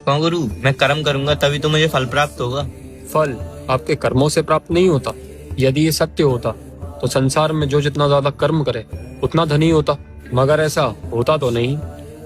क्यों गुरु, मैं कर्म करूंगा तभी तो मुझे फल प्राप्त होगा। फल आपके कर्मों से प्राप्त नहीं होता। यदि ये सत्य होता तो संसार में जो जितना ज्यादा कर्म करे उतना धनी होता, मगर ऐसा होता तो नहीं।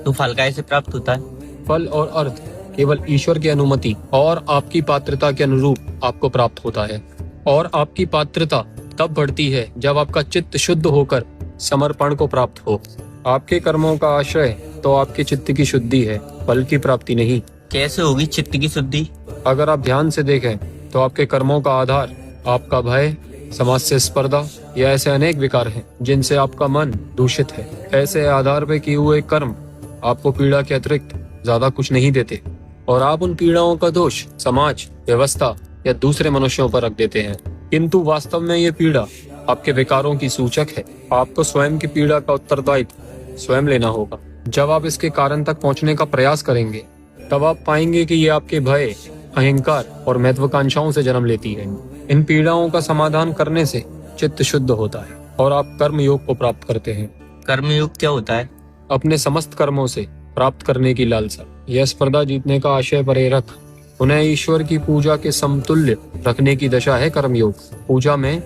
तो फल कैसे प्राप्त होता है? फल और अर्थ केवल ईश्वर की अनुमति और आपकी पात्रता के अनुरूप आपको प्राप्त होता है। और आपकी पात्रता तब बढ़ती है जब आपका चित्त शुद्ध होकर समर्पण को प्राप्त हो। आपके कर्मों का आश्रय तो आपके चित्त की शुद्धि है, फल की प्राप्ति नहीं। कैसे होगी चित्त की शुद्धि? अगर आप ध्यान से देखें तो आपके कर्मों का आधार आपका भय, समाज से स्पर्धा या ऐसे अनेक विकार हैं जिनसे आपका मन दूषित है। ऐसे आधार पे किए हुए कर्म आपको पीड़ा के अतिरिक्त ज्यादा कुछ नहीं देते और आप उन पीड़ाओं का दोष समाज, व्यवस्था या दूसरे मनुष्यों पर रख देते हैं। किंतु वास्तव में ये पीड़ा आपके विकारों की सूचक है। आपको स्वयं की पीड़ा का उत्तरदायित्व स्वयं लेना होगा। जब आप इसके कारण तक पहुंचने का प्रयास करेंगे तब आप पाएंगे कि ये आपके भय, अहंकार और महत्वाकांक्षाओं से जन्म लेती है। इन पीड़ाओं का समाधान करने से चित्त शुद्ध होता है और आप कर्म योग को प्राप्त करते हैं। कर्मयोग क्या होता है? अपने समस्त कर्मों से प्राप्त करने की लालसा, यह स्पर्धा जीतने का आशय परे रख उन्हें ईश्वर की पूजा के समतुल्य रखने की दशा है कर्मयोग। पूजा में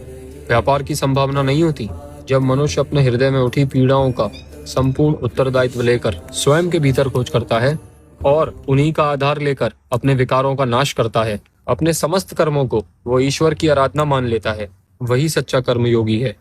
व्यापार की संभावना नहीं होती। जब मनुष्य अपने हृदय में उठी पीड़ाओं का संपूर्ण उत्तरदायित्व लेकर स्वयं के भीतर खोज करता है और उन्हीं का आधार लेकर अपने विकारों का नाश करता है, अपने समस्त कर्मों को वो ईश्वर की आराधना मान लेता है, वही सच्चा कर्मयोगी है।